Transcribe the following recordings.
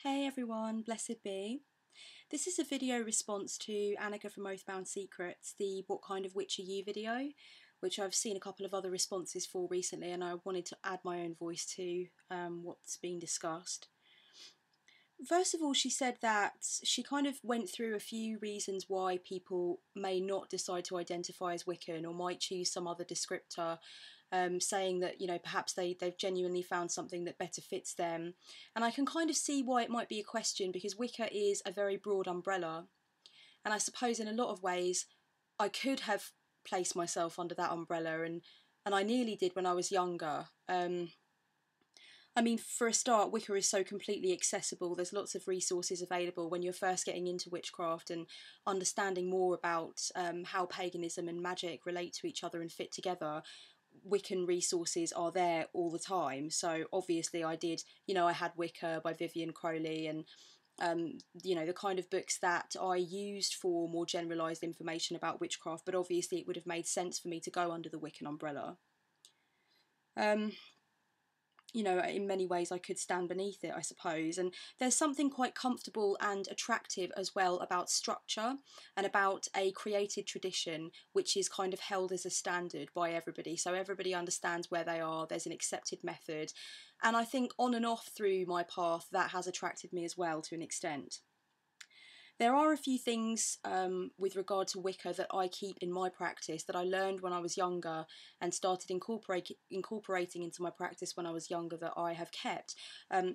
Hey everyone, blessed be. This is a video response to Annika from OathBoundSecrets, the What Kind of Witch Are You video, which I've seen a couple of other responses for recently, and I wanted to add my own voice to what's being discussed. First of all, she said that she kind of went through a few reasons why people may not decide to identify as Wiccan or might choose some other descriptor, saying that, you know, perhaps they've genuinely found something that better fits them. And I can kind of see why it might be a question, because Wicca is a very broad umbrella. And I suppose in a lot of ways I could have placed myself under that umbrella, and I nearly did when I was younger. I mean, for a start, Wicca is so completely accessible. There's lots of resources available when you're first getting into witchcraft and understanding more about how paganism and magic relate to each other and fit together. Wiccan resources are there all the time. So obviously I did, you know, I had Wicca by Vivian Crowley and you know, the kind of books that I used for more generalised information about witchcraft, but obviously it would have made sense for me to go under the Wiccan umbrella. You know, in many ways I could stand beneath it, I suppose. And there's something quite comfortable and attractive as well about structure and about a created tradition which is kind of held as a standard by everybody. So everybody understands where they are, there's an accepted method. And I think on and off through my path that has attracted me as well to an extent. There are a few things with regard to Wicca that I keep in my practice that I learned when I was younger and started incorporating into my practice when I was younger that I have kept.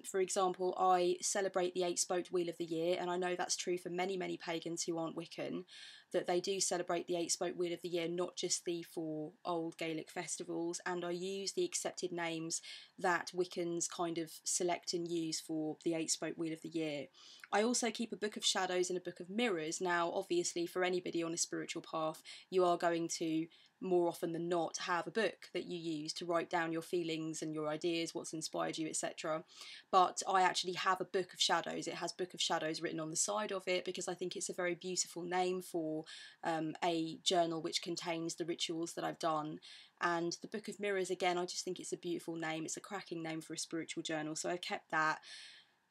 For example, I celebrate the 8-spoked Wheel of the Year, and I know that's true for many, many pagans who aren't Wiccan, that they do celebrate the 8-spoked Wheel of the Year, not just the 4 old Gaelic festivals, and I use the accepted names that Wiccans kind of select and use for the 8-spoked Wheel of the Year. I also keep a Book of Shadows and a Book of Mirrors. Now, obviously, for anybody on a spiritual path, you are going to, more often than not, have a book that you use to write down your feelings and your ideas, what's inspired you, etc. But I actually have a Book of Shadows. It has Book of Shadows written on the side of it because I think it's a very beautiful name for a journal which contains the rituals that I've done. And the Book of Mirrors, again, I just think it's a beautiful name. It's a cracking name for a spiritual journal, so I've kept that.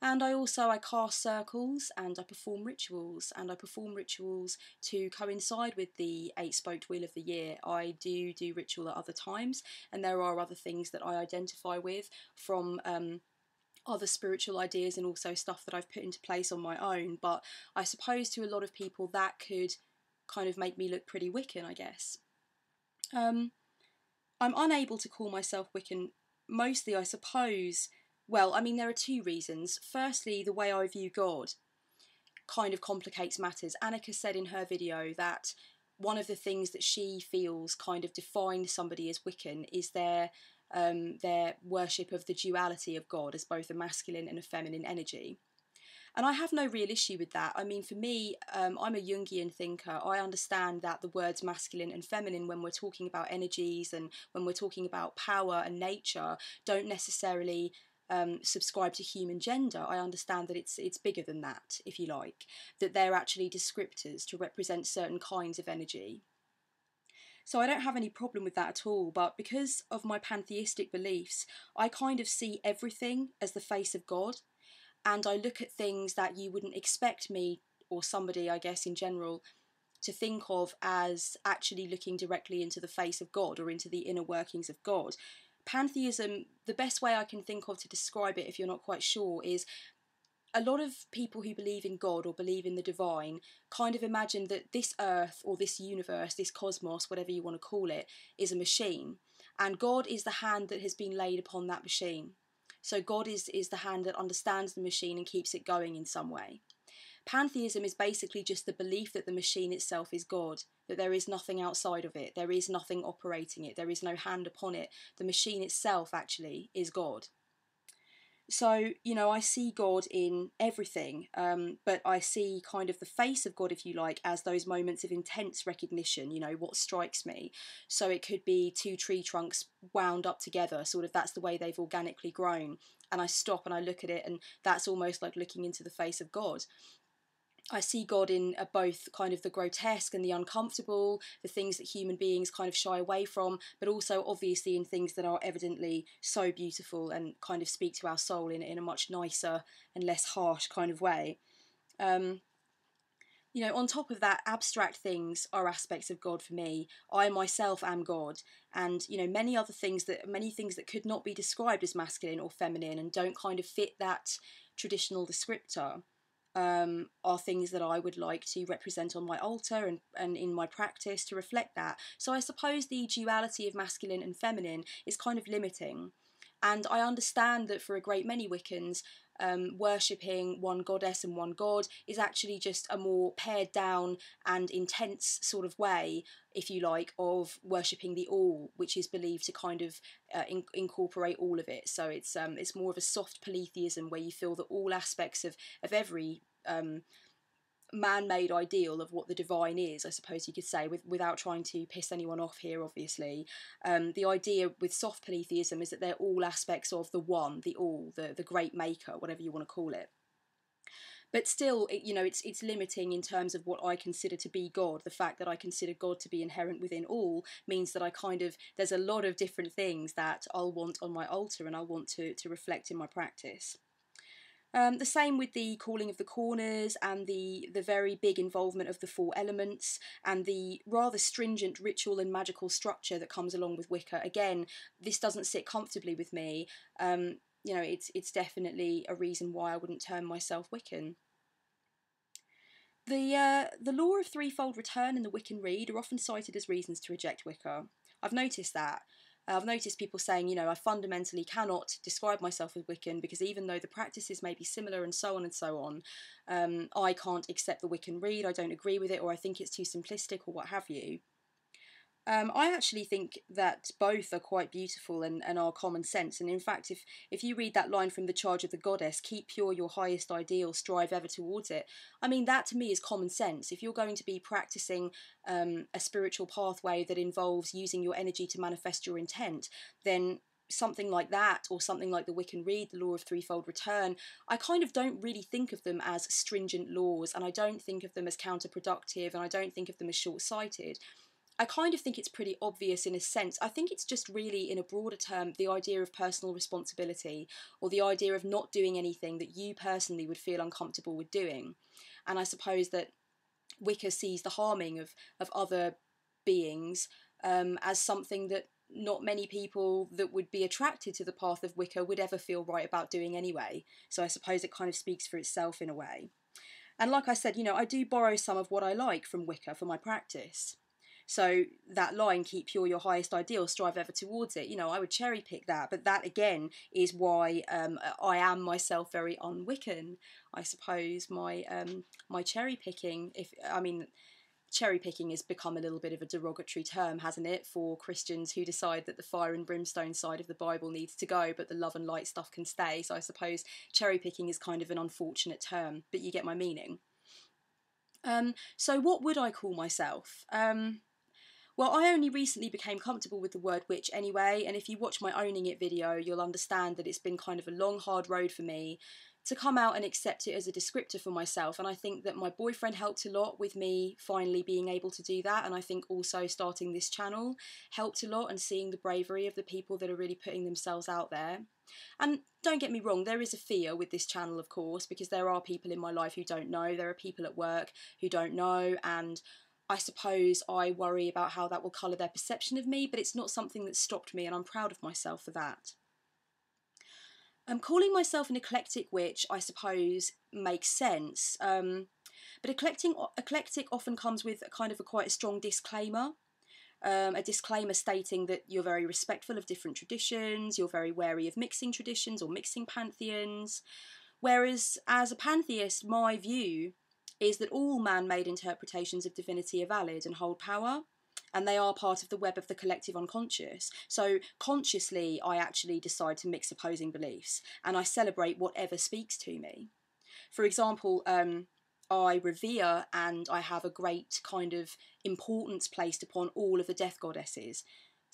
And I cast circles and I perform rituals, to coincide with the 8-spoked Wheel of the Year. I do ritual at other times, and there are other things that I identify with from other spiritual ideas and also stuff that I've put into place on my own. But I suppose to a lot of people that could kind of make me look pretty Wiccan, I guess. I'm unable to call myself Wiccan, mostly I suppose. Well, I mean, there are 2 reasons. Firstly, the way I view God kind of complicates matters. Annika said in her video that one of the things that she feels kind of defines somebody as Wiccan is their worship of the duality of God as both a masculine and a feminine energy. And I have no real issue with that. I mean, for me, I'm a Jungian thinker. I understand that the words masculine and feminine, when we're talking about energies and when we're talking about power and nature, don't necessarily subscribe to human gender. I understand that it's bigger than that, if you like, that they're actually descriptors to represent certain kinds of energy. So I don't have any problem with that at all, but because of my pantheistic beliefs, I kind of see everything as the face of God, and I look at things that you wouldn't expect me, or somebody, I guess, in general, to think of as actually looking directly into the face of God or into the inner workings of God. Pantheism, the best way I can think of to describe it, if you're not quite sure, is a lot of people who believe in God or believe in the divine kind of imagine that this earth or this universe, this cosmos, whatever you want to call it, is a machine. And God is the hand that has been laid upon that machine. So God is the hand that understands the machine and keeps it going in some way. Pantheism is basically just the belief that the machine itself is God, that there is nothing outside of it, there is nothing operating it, there is no hand upon it. The machine itself actually is God. So, you know, I see God in everything, but I see kind of the face of God, if you like, as those moments of intense recognition, you know, what strikes me. So it could be 2 tree trunks wound up together, sort of that's the way they've organically grown. And I stop and I look at it, and that's almost like looking into the face of God. I see God in both kind of the grotesque and the uncomfortable, the things that human beings kind of shy away from, but also obviously in things that are evidently so beautiful and kind of speak to our soul in a much nicer and less harsh kind of way. You know, on top of that, abstract things are aspects of God for me. I myself am God, and you know, many things that could not be described as masculine or feminine and don't kind of fit that traditional descriptor, are things that I would like to represent on my altar and in my practice to reflect that. So I suppose the duality of masculine and feminine is kind of limiting. And I understand that for a great many Wiccans, worshipping one goddess and one god is actually just a more pared down and intense sort of way, if you like, of worshipping the all, which is believed to kind of incorporate all of it. So it's more of a soft polytheism where you feel that all aspects of every man-made ideal of what the divine is, I suppose you could say, without trying to piss anyone off here, obviously. The idea with soft polytheism is that they're all aspects of the one, the all, the great maker, whatever you want to call it. But still, you know, it's limiting in terms of what I consider to be God. The fact that I consider God to be inherent within all means that there's a lot of different things that I'll want on my altar and I'll want to reflect in my practice. The same with the calling of the corners and the very big involvement of the 4 elements and the rather stringent ritual and magical structure that comes along with Wicca. Again, this doesn't sit comfortably with me. You know, it's definitely a reason why I wouldn't term myself Wiccan. The law of threefold return and the Wiccan Rede are often cited as reasons to reject Wicca. I've noticed that. I've noticed people saying, you know, I fundamentally cannot describe myself as Wiccan because even though the practices may be similar and so on, I can't accept the Wiccan Rede, I don't agree with it, or I think it's too simplistic, or what have you. I actually think that both are quite beautiful and are common sense. And in fact, if you read that line from The Charge of the Goddess, keep pure your highest ideal, strive ever towards it. I mean, that to me is common sense. If you're going to be practicing a spiritual pathway that involves using your energy to manifest your intent, then something like that, or something like the Wiccan Rede, the law of threefold return, I kind of don't really think of them as stringent laws, and I don't think of them as counterproductive, and I don't think of them as short-sighted. I kind of think it's pretty obvious in a sense. I think it's just really, in a broader term, the idea of personal responsibility, or the idea of not doing anything that you personally would feel uncomfortable with doing. And I suppose that Wicca sees the harming of other beings as something that not many people that would be attracted to the path of Wicca would ever feel right about doing anyway. So I suppose it kind of speaks for itself in a way. And like I said, you know, I do borrow some of what I like from Wicca for my practice. So that line, keep pure your highest ideal, strive ever towards it, you know, I would cherry pick that. But that, again, is why I am myself very un-Wiccan, I suppose. My cherry picking, cherry picking has become a little bit of a derogatory term, hasn't it, for Christians who decide that the fire and brimstone side of the Bible needs to go, but the love and light stuff can stay. So I suppose cherry picking is kind of an unfortunate term, but you get my meaning. So what would I call myself? Well, I only recently became comfortable with the word witch anyway, and if you watch my Owning It video, you'll understand that it's been kind of a long, hard road for me to come out and accept it as a descriptor for myself. And I think that my boyfriend helped a lot with me finally being able to do that, and I think also starting this channel helped a lot, and seeing the bravery of the people that are really putting themselves out there. And don't get me wrong, there is a fear with this channel, of course, because there are people in my life who don't know, there are people at work who don't know, and I suppose I worry about how that will colour their perception of me, but it's not something that stopped me, and I'm proud of myself for that. Calling myself an eclectic witch, I suppose, makes sense, but eclectic often comes with quite a strong disclaimer. A disclaimer stating that you're very respectful of different traditions, you're very wary of mixing traditions or mixing pantheons, whereas as a pantheist, my view is that all man-made interpretations of divinity are valid and hold power, and they are part of the web of the collective unconscious. So consciously, I actually decide to mix opposing beliefs, and I celebrate whatever speaks to me. For example, I revere and I have a great kind of importance placed upon all of the death goddesses.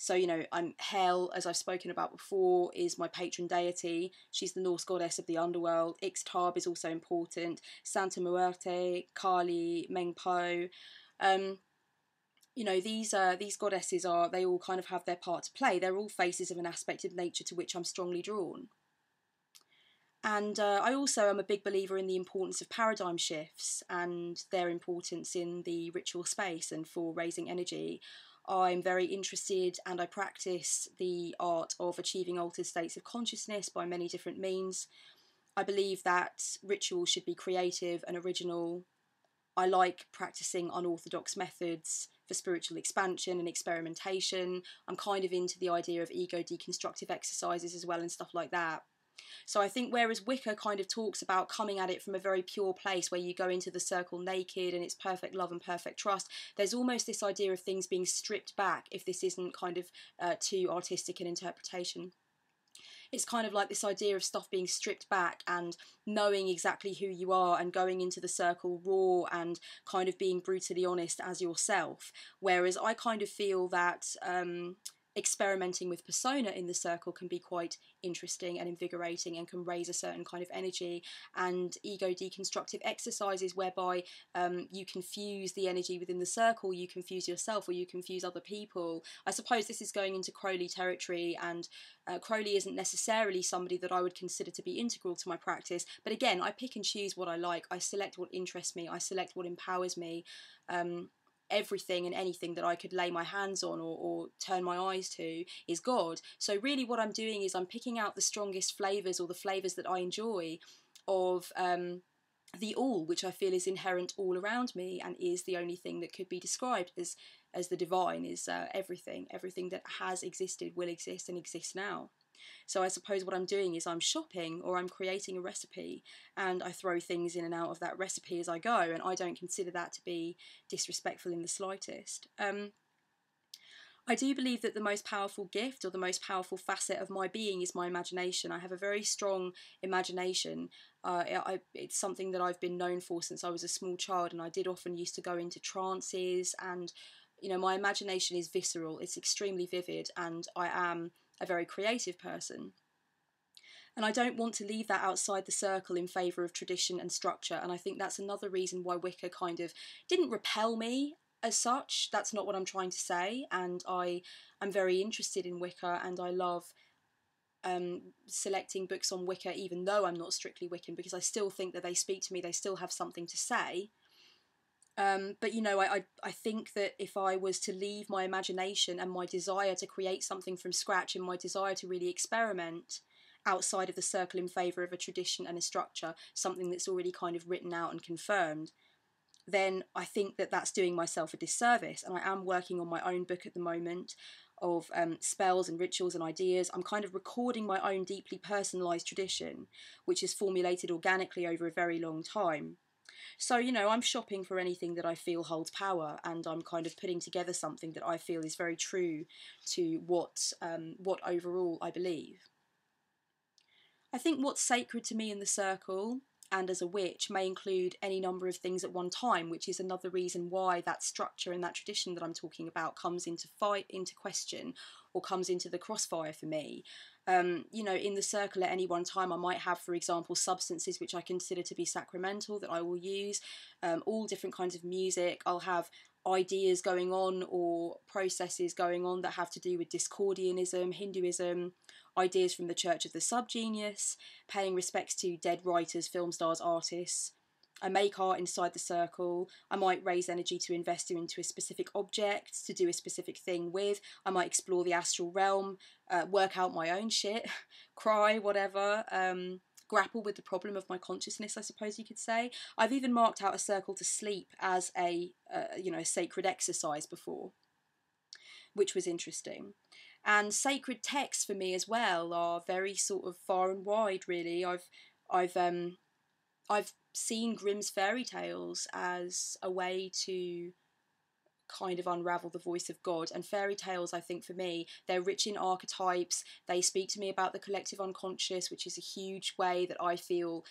So, you know, Hel, as I've spoken about before, is my patron deity. She's the Norse goddess of the underworld. Ixtab is also important. Santa Muerte, Kali, Mengpo. You know, these goddesses they all kind of have their part to play. They're all faces of an aspect of nature to which I'm strongly drawn. And I also am a big believer in the importance of paradigm shifts and their importance in the ritual space and for raising energy. I'm very interested and I practice the art of achieving altered states of consciousness by many different means. I believe that ritual should be creative and original. I like practicing unorthodox methods for spiritual expansion and experimentation. I'm kind of into the idea of ego deconstructive exercises as well and stuff like that. So I think whereas Wicca kind of talks about coming at it from a very pure place where you go into the circle naked and it's perfect love and perfect trust, there's almost this idea of things being stripped back if this isn't kind of too artistic an interpretation. It's kind of like this idea of stuff being stripped back and knowing exactly who you are and going into the circle raw and kind of being brutally honest as yourself. Whereas I kind of feel that experimenting with persona in the circle can be quite interesting and invigorating and can raise a certain kind of energy, and ego deconstructive exercises whereby you confuse the energy within the circle, you confuse yourself or you confuse other people. I suppose this is going into Crowley territory, and Crowley isn't necessarily somebody that I would consider to be integral to my practice, but again, I pick and choose what I like. I select what interests me, I select what empowers me. Everything and anything that I could lay my hands on or turn my eyes to is God. So really what I'm doing is I'm picking out the strongest flavours or the flavours that I enjoy of the all, which I feel is inherent all around me and is the only thing that could be described as the divine, is everything that has existed, will exist and exists now. So I suppose what I'm doing is I'm shopping or I'm creating a recipe and I throw things in and out of that recipe as I go, and I don't consider that to be disrespectful in the slightest. I do believe that the most powerful gift or the most powerful facet of my being is my imagination. I have a very strong imagination. It's something that I've been known for since I was a small child, and I did often used to go into trances, and you know, my imagination is visceral, it's extremely vivid, and I am a very creative person. And I don't want to leave that outside the circle in favour of tradition and structure, and I think that's another reason why Wicca kind of didn't repel me as such. That's not what I'm trying to say, and I'm very interested in Wicca, and I love selecting books on Wicca even though I'm not strictly Wiccan, because I still think that they speak to me, they still have something to say. But you know, I think that if I was to leave my imagination and my desire to create something from scratch and my desire to really experiment outside of the circle in favour of a tradition and a structure, something that's already kind of written out and confirmed, then I think that that's doing myself a disservice. And I am working on my own book at the moment of spells and rituals and ideas. I'm kind of recording my own deeply personalised tradition, which is formulated organically over a very long time. So, you know, I'm shopping for anything that I feel holds power, and I'm kind of putting together something that I feel is very true to what overall I believe. I think what's sacred to me in the circle and as a witch may include any number of things at one time, which is another reason why that structure and that tradition that I'm talking about comes into question or comes into the crossfire for me. You know, in the circle at any one time I might have, for example, substances which I consider to be sacramental that I will use, all different kinds of music. I'll have ideas going on or processes going on that have to do with Discordianism, Hinduism, ideas from the Church of the Subgenius, paying respects to dead writers, film stars, artists. I make art inside the circle. I might raise energy to invest into a specific object, to do a specific thing with. I might explore the astral realm, work out my own shit, cry, whatever, grapple with the problem of my consciousness, I suppose you could say. I've even marked out a circle to sleep as a sacred exercise before, which was interesting. And sacred texts for me as well are very sort of far and wide, really. I've seen Grimm's fairy tales as a way to kind of unravel the voice of God. And fairy tales, I think for me, they're rich in archetypes. They speak to me about the collective unconscious, which is a huge way that I feel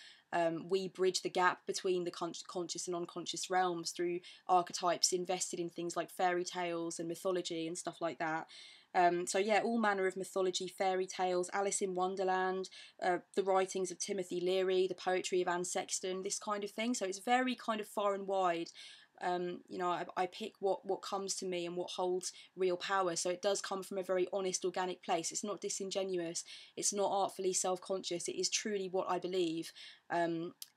we bridge the gap between the conscious and unconscious realms through archetypes invested in things like fairy tales and mythology and stuff like that. So yeah, all manner of mythology, fairy tales, Alice in Wonderland, the writings of Timothy Leary, the poetry of Anne Sexton, this kind of thing. So it's very kind of far and wide. You know, I pick what comes to me and what holds real power. So it does come from a very honest, organic place. It's not disingenuous. It's not artfully self-conscious. It is truly what I believe.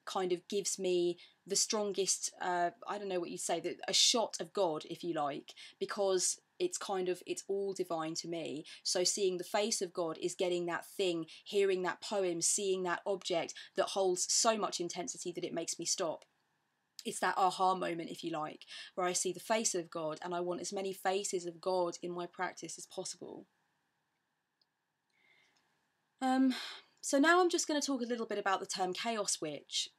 Kind of gives me the strongest, I don't know what you'd say, a shot of God, if you like, because it's all divine to me. So seeing the face of God is getting that thing, hearing that poem, seeing that object that holds so much intensity that it makes me stop. It's that aha moment, if you like, where I see the face of God, and I want as many faces of God in my practice as possible. So now I'm just going to talk a little bit about the term Chaos Witch.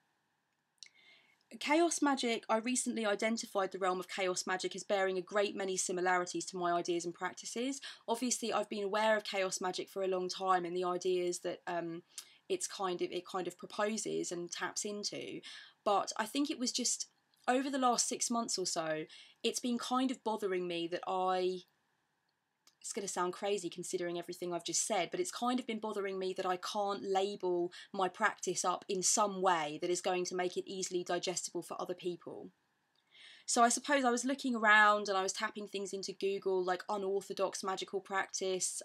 Chaos magic, I recently identified the realm of chaos magic as bearing a great many similarities to my ideas and practices. Obviously, I've been aware of chaos magic for a long time, and the ideas that it kind of proposes and taps into. But I think it was just over the last 6 months or so, it's been kind of bothering me that it's going to sound crazy considering everything I've just said, but it's kind of been bothering me that I can't label my practice up in some way that is going to make it easily digestible for other people. So I suppose I was looking around and I was tapping things into Google, like unorthodox magical practice,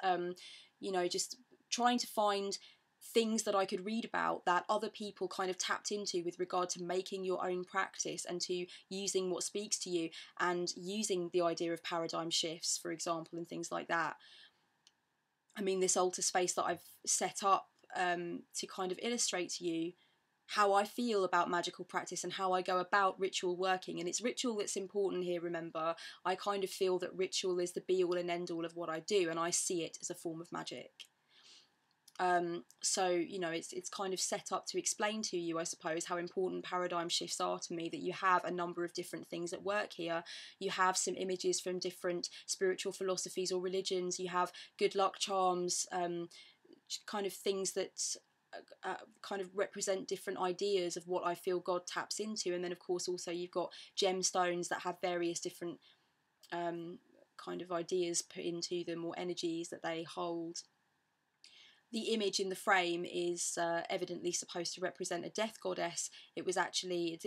you know, just trying to find things that I could read about that other people kind of tapped into with regard to making your own practice and to using what speaks to you and using the idea of paradigm shifts, for example, and things like that. I mean, this altar space that I've set up to kind of illustrate to you how I feel about magical practice and how I go about ritual working. And it's ritual that's important here, remember. I kind of feel that ritual is the be-all and end-all of what I do, and I see it as a form of magic. So, you know, it's kind of set up to explain to you, I suppose, how important paradigm shifts are to me, that you have a number of different things at work here. You have some images from different spiritual philosophies or religions. You have good luck charms, kind of things that kind of represent different ideas of what I feel God taps into. And then, of course, also you've got gemstones that have various different kind of ideas put into them or energies that they hold. The image in the frame is evidently supposed to represent a death goddess. It's actually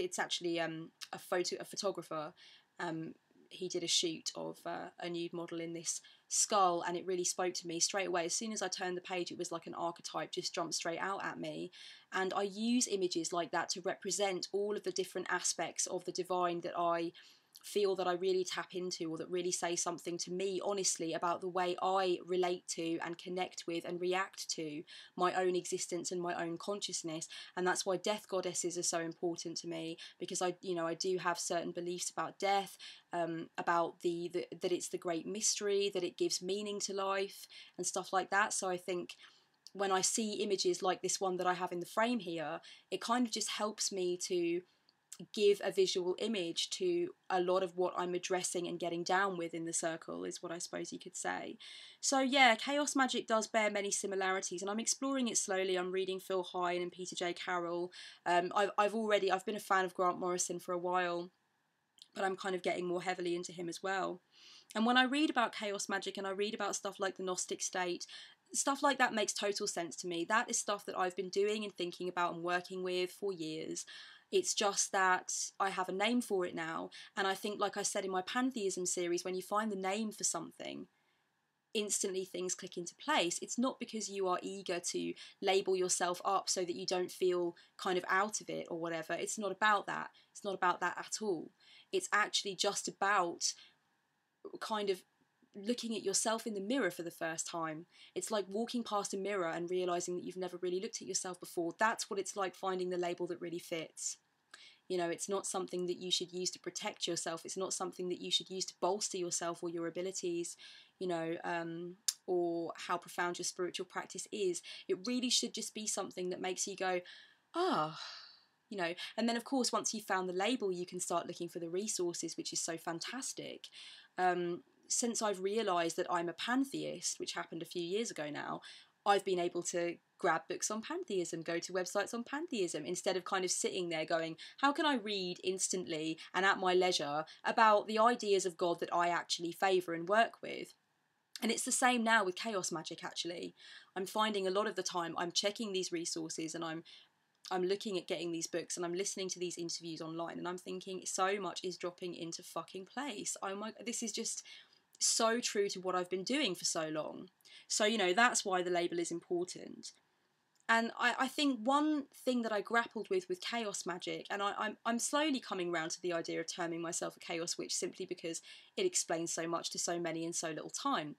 a photographer. He did a shoot of a nude model in this skull, and it really spoke to me straight away. As soon as I turned the page, it was like an archetype just jumped straight out at me. And I use images like that to represent all of the different aspects of the divine that I feel that I really tap into, or that really say something to me honestly about the way I relate to and connect with and react to my own existence and my own consciousness. And that's why death goddesses are so important to me, because I do have certain beliefs about death, about that it's the great mystery, that it gives meaning to life and stuff like that. So I think when I see images like this one that I have in the frame here, it kind of just helps me to give a visual image to a lot of what I'm addressing and getting down with in the circle, is what I suppose you could say. So yeah, chaos magic does bear many similarities, and I'm exploring it slowly. I'm reading Phil Hine and Peter J. Carroll. I've been a fan of Grant Morrison for a while, but I'm kind of getting more heavily into him as well. And when I read about chaos magic and I read about stuff like the Gnostic state, stuff like that makes total sense to me. That is stuff that I've been doing and thinking about and working with for years. It's just that I have a name for it now. And I think, like I said in my pantheism series, when you find the name for something, instantly things click into place. It's not because you are eager to label yourself up so that you don't feel kind of out of it or whatever. It's not about that. It's not about that at all. It's actually just about kind of looking at yourself in the mirror for the first time. It's like walking past a mirror and realising that you've never really looked at yourself before. That's what it's like finding the label that really fits. You know, it's not something that you should use to protect yourself. It's not something that you should use to bolster yourself or your abilities, you know, or how profound your spiritual practice is. It really should just be something that makes you go, ah, you know. And then, of course, once you've found the label, you can start looking for the resources, which is so fantastic. Since I've realised that I'm a pantheist, which happened a few years ago now, I've been able to grab books on pantheism, go to websites on pantheism, instead of kind of sitting there going, how can I read instantly and at my leisure about the ideas of God that I actually favour and work with? And it's the same now with chaos magic, actually. I'm finding a lot of the time I'm checking these resources, and I'm looking at getting these books, and I'm listening to these interviews online, and I'm thinking so much is dropping into fucking place. Oh my, this is just so true to what I've been doing for so long. So, you know, that's why the label is important. And I think one thing that I grappled with chaos magic, and I'm slowly coming round to the idea of terming myself a chaos witch simply because it explains so much to so many in so little time.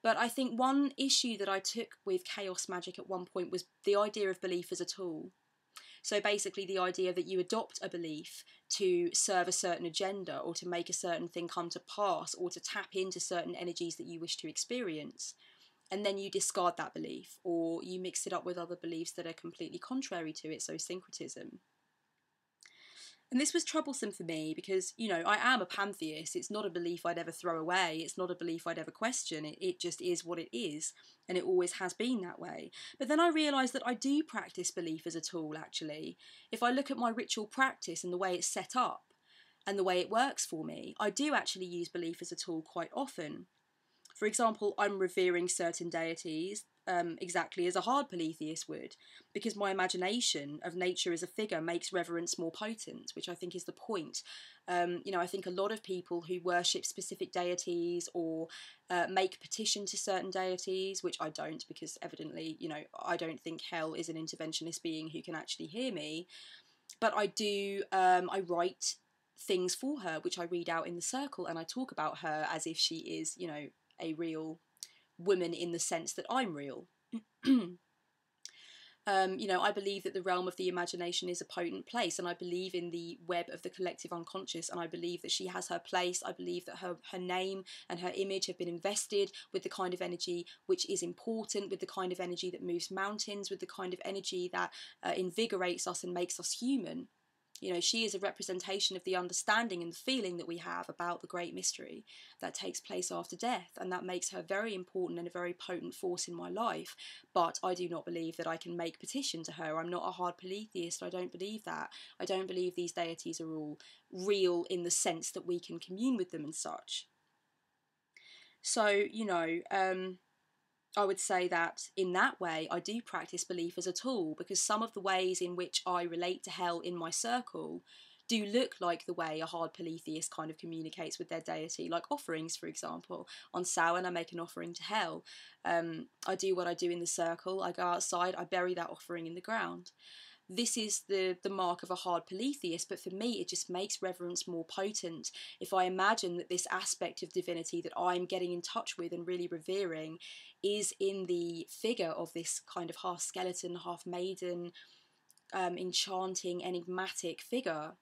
But I think one issue that I took with chaos magic at one point was the idea of belief as a tool. So basically the idea that you adopt a belief to serve a certain agenda, or to make a certain thing come to pass, or to tap into certain energies that you wish to experience. And then you discard that belief, or you mix it up with other beliefs that are completely contrary to it, so syncretism. And this was troublesome for me because, you know, I am a pantheist. It's not a belief I'd ever throw away. It's not a belief I'd ever question. It just is what it is, and it always has been that way. But then I realised that I do practice belief as a tool, actually. If I look at my ritual practice and the way it's set up and the way it works for me, I do actually use belief as a tool quite often. For example, I'm revering certain deities exactly as a hard polytheist would, because my imagination of nature as a figure makes reverence more potent, which I think is the point. You know, I think a lot of people who worship specific deities, or make petition to certain deities, which I don't, because evidently, you know, I don't think hell is an interventionist being who can actually hear me, but I do, I write things for her, which I read out in the circle, and I talk about her as if she is, you know, a real woman in the sense that I'm real. You know, I believe that the realm of the imagination is a potent place, and I believe in the web of the collective unconscious, and I believe that she has her place. I believe that her name and her image have been invested with the kind of energy which is important, with the kind of energy that moves mountains, with the kind of energy that invigorates us and makes us human. You know, she is a representation of the understanding and the feeling that we have about the great mystery that takes place after death, and that makes her very important and a very potent force in my life. But I do not believe that I can make petition to her. I'm not a hard polytheist. I don't believe that. I don't believe these deities are all real in the sense that we can commune with them and such. So, you know, I would say that in that way I do practice belief as a tool, because some of the ways in which I relate to hell in my circle do look like the way a hard polytheist kind of communicates with their deity, like offerings, for example. On Samhain I make an offering to hell. I do what I do in the circle. I go outside, I bury that offering in the ground. This is the mark of a hard polytheist, but for me it just makes reverence more potent if I imagine that this aspect of divinity that I'm getting in touch with and really revering is in the figure of this kind of half skeleton, half maiden, enchanting, enigmatic figure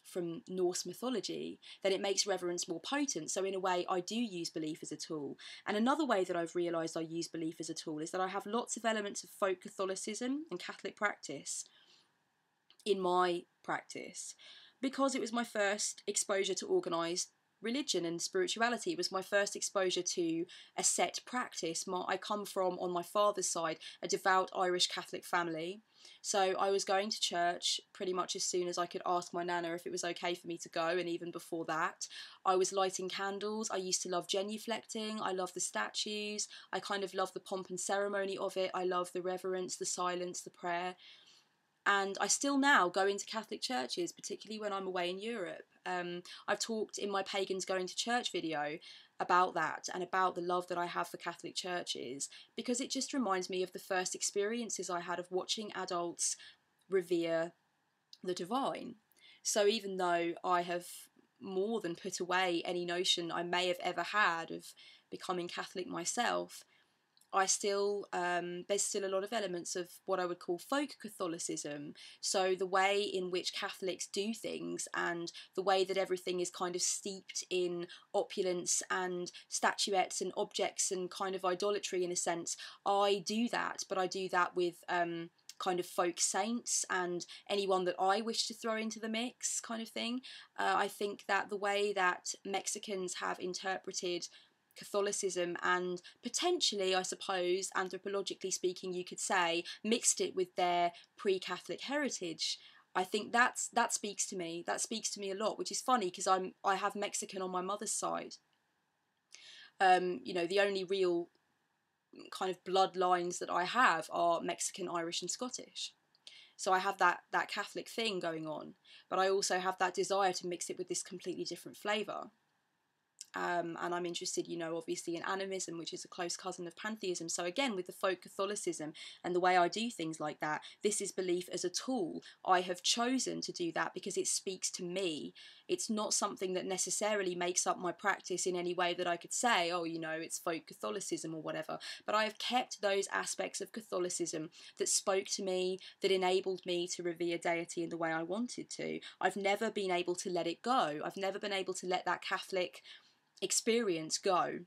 from Norse mythology, then it makes reverence more potent. So in a way I do use belief as a tool. And another way that I've realised I use belief as a tool is that I have lots of elements of folk Catholicism and Catholic practice in my practice, because it was my first exposure to organised religion and spirituality. It was my first exposure to a set practice. I come from, on my father's side, a devout Irish Catholic family. So I was going to church pretty much as soon as I could ask my nana if it was okay for me to go, and even before that. I was lighting candles. I used to love genuflecting. I love the statues. I kind of love the pomp and ceremony of it. I love the reverence, the silence, the prayer. And I still now go into Catholic churches, particularly when I'm away in Europe. I've talked in my Pagans Going to Church video about that, and about the love that I have for Catholic churches, because it just reminds me of the first experiences I had of watching adults revere the divine. So even though I have more than put away any notion I may have ever had of becoming Catholic myself, I still, there's still a lot of elements of what I would call folk Catholicism. So the way in which Catholics do things, and the way that everything is kind of steeped in opulence and statuettes and objects and kind of idolatry in a sense, I do that, but I do that with kind of folk saints and anyone that I wish to throw into the mix kind of thing. I think that the way that Mexicans have interpreted Catholicism, and potentially, I suppose, anthropologically speaking, you could say, mixed it with their pre-Catholic heritage, I think that speaks to me. That speaks to me a lot, which is funny because I have Mexican on my mother's side. You know, the only real kind of bloodlines that I have are Mexican, Irish and Scottish. So I have that Catholic thing going on, but I also have that desire to mix it with this completely different flavour. And I'm interested, you know, obviously in animism, which is a close cousin of pantheism. So again, with the folk Catholicism and the way I do things like that, this is belief as a tool. I have chosen to do that because it speaks to me. It's not something that necessarily makes up my practice in any way that I could say, oh, you know, it's folk Catholicism or whatever. But I have kept those aspects of Catholicism that spoke to me, that enabled me to revere deity in the way I wanted to. I've never been able to let it go. I've never been able to let that Catholic experience go,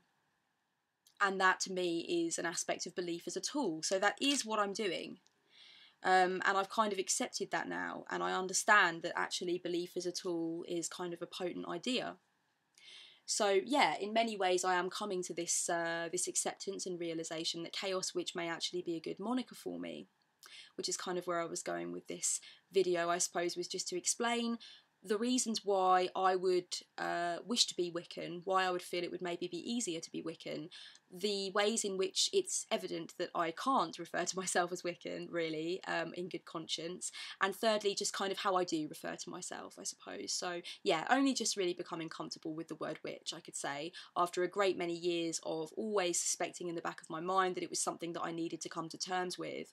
and that to me is an aspect of belief as a tool. So that is what I'm doing, and I've kind of accepted that now, and I understand that actually belief as a tool is kind of a potent idea. So yeah, in many ways I am coming to this this acceptance and realization that Chaos Witch may actually be a good moniker for me, which is kind of where I was going with this video, I suppose, was just to explain the reasons why I would wish to be Wiccan, why I would feel it would maybe be easier to be Wiccan, the ways in which it's evident that I can't refer to myself as Wiccan, really, in good conscience, and thirdly, just kind of how I do refer to myself, I suppose. So yeah, only just really becoming comfortable with the word witch, I could say, after a great many years of always suspecting in the back of my mind that it was something that I needed to come to terms with.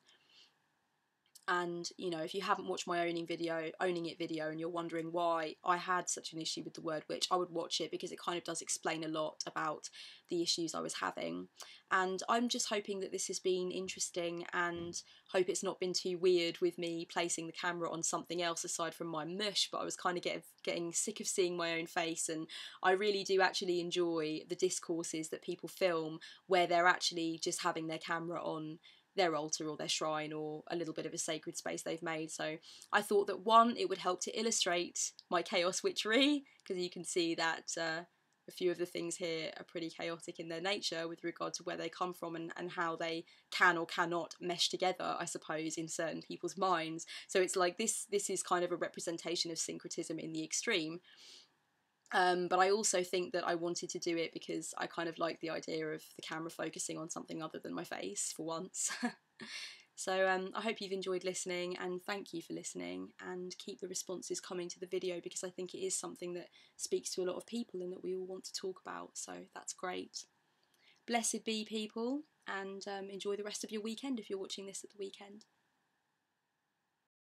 And, you know, if you haven't watched my owning it video, and you're wondering why I had such an issue with the word witch, I would watch it because it kind of does explain a lot about the issues I was having. And I'm just hoping that this has been interesting, and hope it's not been too weird with me placing the camera on something else aside from my mush, but I was kind of getting sick of seeing my own face, and I really do actually enjoy the discourses that people film where they're actually just having their camera on their altar or their shrine or a little bit of a sacred space they've made. So I thought that, one, it would help to illustrate my chaos witchery, because you can see that a few of the things here are pretty chaotic in their nature with regard to where they come from, and how they can or cannot mesh together, I suppose, in certain people's minds. So it's like this is kind of a representation of syncretism in the extreme. But I also think that I wanted to do it because I kind of like the idea of the camera focusing on something other than my face for once. So I hope you've enjoyed listening, and thank you for listening, and keep the responses coming to the video, because I think it is something that speaks to a lot of people and that we all want to talk about, so that's great. Blessed be, people, and enjoy the rest of your weekend if you're watching this at the weekend.